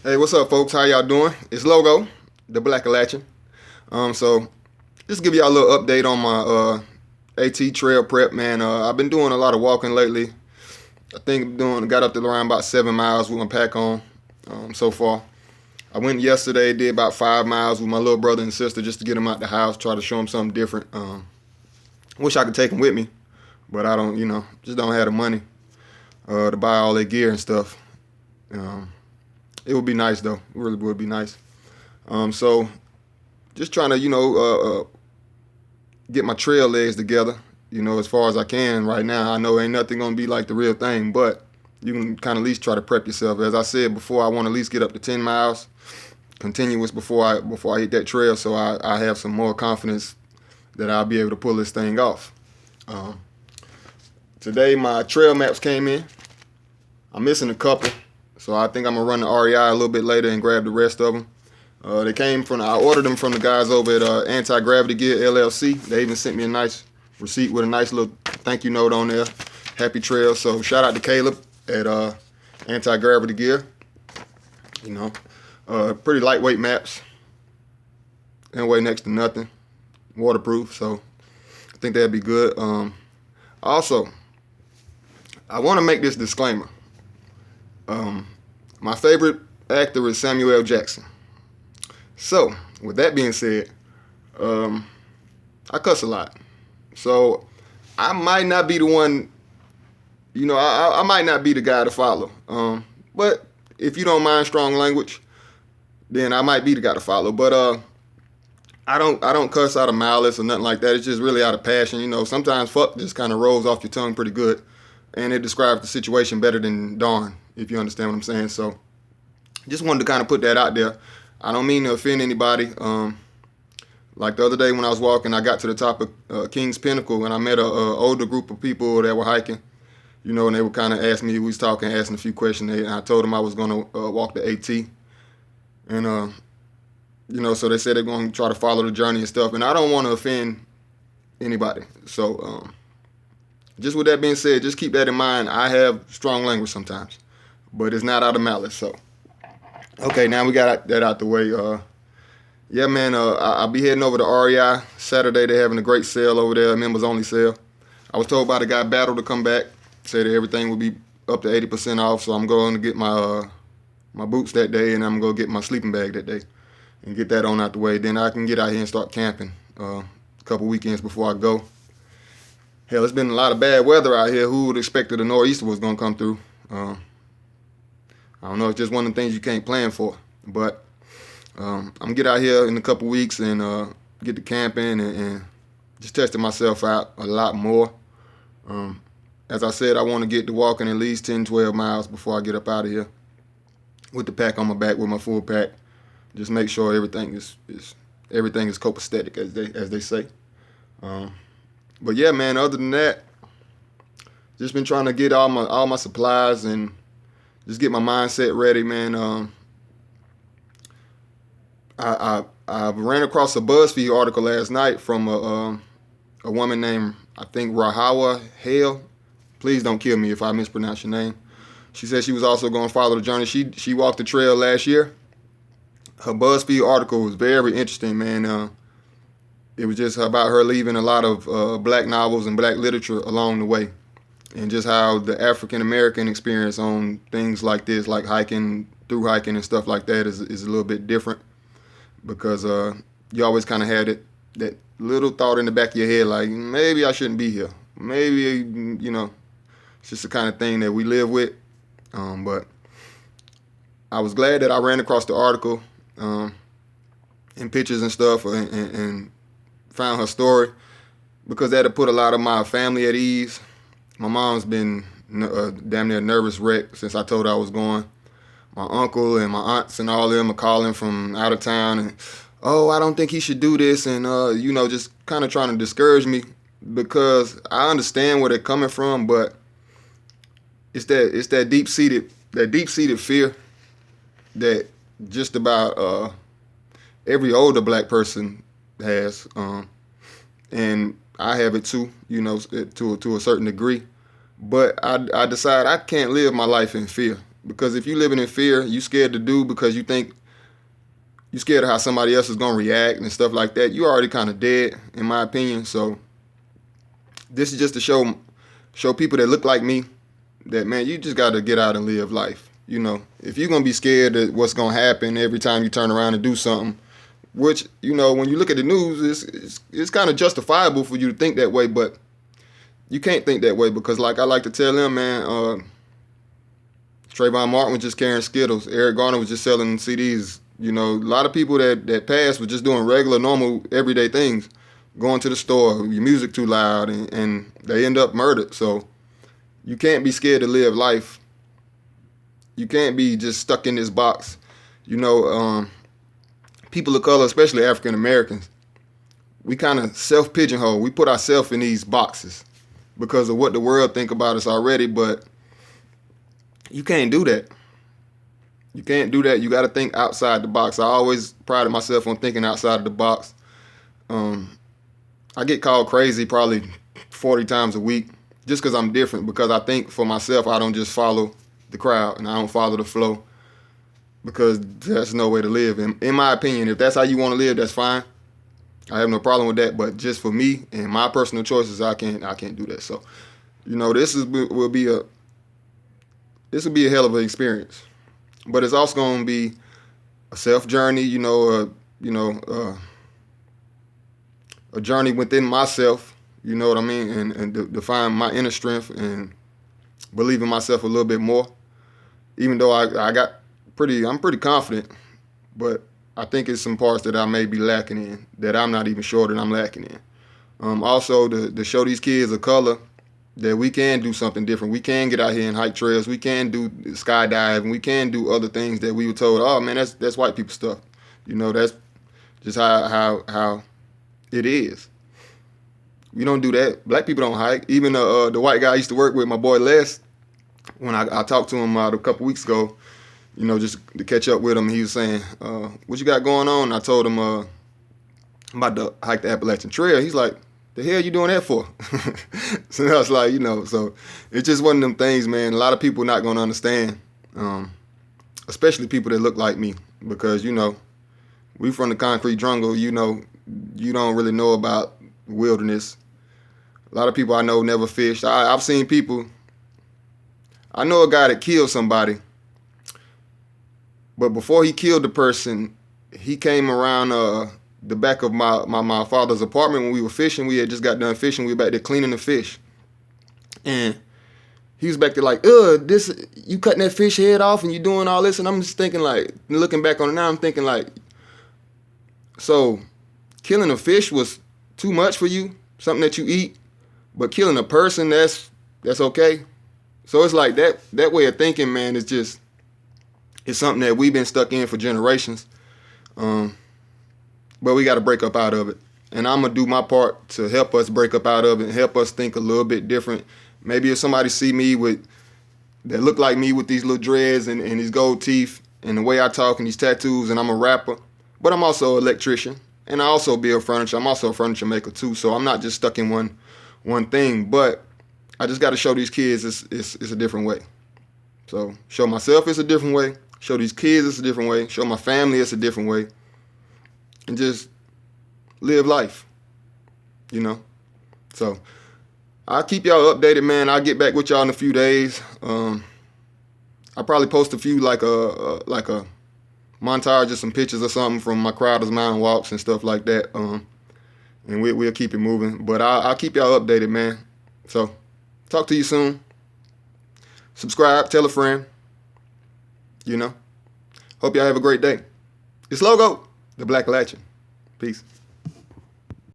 Hey, what's up, folks? How y'all doing? It's Logo, the Blackalachian. So just give y'all a little update on my AT trail prep, man. I've been doing a lot of walking lately. I think got up to around about 7 miles with my pack on so far. I went yesterday, did about 5 miles with my little brother and sister just to get them out the house, try to show them something different. Wish I could take them with me, but I don't, just don't have the money to buy all their gear and stuff. Um, it would be nice though. It really would be nice. So just trying to, get my trail legs together, as far as I can right now. I know ain't nothing gonna be like the real thing, but you can kind of at least try to prep yourself. As I said before, I want to at least get up to 10 miles continuous before I hit that trail, so I have some more confidence that I'll be able to pull this thing off. Um, Today my trail maps came in. I'm missing a couple, so I think I'm gonna run the REI a little bit later and grab the rest of them. They came from. I ordered them from the guys over at Anti-Gravity Gear LLC. They even sent me a nice receipt with a nice little thank you note on there. Happy trail. So shout out to Caleb at Anti-Gravity Gear. Pretty lightweight maps. And weigh next to nothing. Waterproof. So I think that'd be good. Also, I want to make this disclaimer. My favorite actor is Samuel L. Jackson. So, with that being said, I cuss a lot. So, I might not be the one, I might not be the guy to follow. But if you don't mind strong language, then I might be the guy to follow. But I don't cuss out of malice or nothing like that. It's just really out of passion. Sometimes fuck just kind of rolls off your tongue pretty good. And it describes the situation better than darn, if you understand what I'm saying. So, just wanted to kind of put that out there. I don't mean to offend anybody. Like the other day when I was walking, I got to the top of King's Pinnacle and I met a older group of people that were hiking. And they would kind of ask me, we was talking, asking a few questions. And I told them I was going to walk the AT. And, so they said they're going to try to follow the journey and stuff. And I don't want to offend anybody. So just with that being said, just keep that in mind. I have strong language sometimes, but it's not out of malice. So, okay, now we got that out the way. Yeah, man, I'll be heading over to REI Saturday. They're having a great sale over there, members only sale. I was told by the guy Battle to come back, said that everything would be up to 80% off. So I'm going to get my boots that day, and I'm going to get my sleeping bag that day and get that on out the way. Then I can get out here and start camping a couple weekends before I go. Hell, it's been a lot of bad weather out here. Who would expect that a nor'easter was going to come through? I don't know. It's just one of the things you can't plan for. But I'm going to get out here in a couple weeks and get to camping and just testing myself out a lot more. As I said, I want to get to walking at least 10, 12 miles before I get up out of here with the pack on my back, with my full pack. Just make sure everything is copacetic, as they say. But yeah, man, other than that, just been trying to get all my supplies and just get my mindset ready, man. I ran across a BuzzFeed article last night from a woman named, I think, Rahawa Hale. Please don't kill me if I mispronounce your name. She said she was also going to follow the journey. She walked the trail last year. Her BuzzFeed article was very interesting, man. It was just about her leaving a lot of black novels and black literature along the way, and just how the African American experience on things like this, like hiking, through hiking and stuff like that, is a little bit different, because you always kind of had that little thought in the back of your head, like maybe I shouldn't be here. Maybe it's just the kind of thing that we live with. But I was glad that I ran across the article and pictures and stuff, and found her story, because that'll put a lot of my family at ease. My mom's been damn near a nervous wreck since I told her I was going. My uncle and my aunts and all of them are calling from out of town, and I don't think he should do this, and just kind of trying to discourage me, because I understand where they're coming from, but it's that deep-seated fear that just about every older black person has, and I have it too, to a certain degree. But I decide I can't live my life in fear, Because if you living in fear, you scared to do because you think you scared of how somebody else is gonna react and stuff like that, you already kind of dead, in my opinion. So this is just to show people that look like me that, man, you just got to get out and live life. You know, if you're gonna be scared of what's gonna happen every time you turn around and do something, which, you know, when you look at the news, it's kind of justifiable for you to think that way, but you can't think that way because, like I like to tell them, man, Trayvon Martin was just carrying Skittles. Eric Garner was just selling CDs. You know, a lot of people that passed were just doing regular, normal, everyday things. Going to the store, your music too loud, and they end up murdered. So you can't be scared to live life. You can't be just stuck in this box. You know, people of color, especially African Americans, we kind of self-pigeonhole. We put ourselves in these boxes because of what the world think about us already, but you can't do that. You can't do that. You got to think outside the box. I always prided myself on thinking outside of the box. I get called crazy probably 40 times a week just because I'm different, because I think for myself. I don't just follow the crowd and I don't follow the flow, because that's no way to live. In my opinion, if that's how you want to live, that's fine. I have no problem with that. But just for me and my personal choices, I can't do that. So, you know, this will be a hell of an experience. But it's also going to be a self journey, a journey within myself, you know what I mean, and to find my inner strength and believe in myself a little bit more. Even though I'm pretty confident, but I think it's some parts that I may be lacking in, that I'm not even sure that I'm lacking in. Also, to show these kids of color that we can do something different. We can get out here and hike trails. We can do skydiving. We can do other things that we were told, oh man, that's white people stuff. You know, that's just how it is. We don't do that. Black people don't hike. Even the white guy I used to work with, my boy Les, when I talked to him a couple weeks ago, you know, just to catch up with him, he was saying, what you got going on? And I told him I'm about to hike the Appalachian Trail. He's like, the hell you doing that for? So I was like, you know, so it's just one of them things, man. A lot of people not going to understand, especially people that look like me, because, you know, we from the concrete jungle. You know, you don't really know about wilderness. A lot of people I know never fished. I've seen people. I know a guy that killed somebody, but before he killed the person, he came around the back of my father's apartment when we were fishing. We had just got done fishing. We were back there cleaning the fish. And he was back there like, this, you cutting that fish head off and you doing all this. And I'm just thinking, like, looking back on it now, I'm thinking like, so killing a fish was too much for you, something that you eat, but killing a person, that's okay. So it's like that way of thinking, man, it's something that we've been stuck in for generations. But we got to break up out of it. And I'm going to do my part to help us break up out of it and help us think a little bit different. Maybe if somebody see me that look like me with these little dreads and these gold teeth and the way I talk and these tattoos, and I'm a rapper, but I'm also an electrician and I also build furniture. I'm also a furniture maker too. So I'm not just stuck in one thing, but I just got to show these kids it's a different way. So show myself it's a different way. Show these kids it's a different way. Show my family it's a different way. And just live life, you know. So I'll keep y'all updated, man. I'll get back with y'all in a few days. I'll probably post a few like a montage of some pictures or something from my Crowder's Mountain walks and stuff like that. And we'll keep it moving. But I'll keep y'all updated, man. So talk to you soon. Subscribe, tell a friend. You know. Hope y'all have a great day. It's Logo, the Blackalachian. Peace.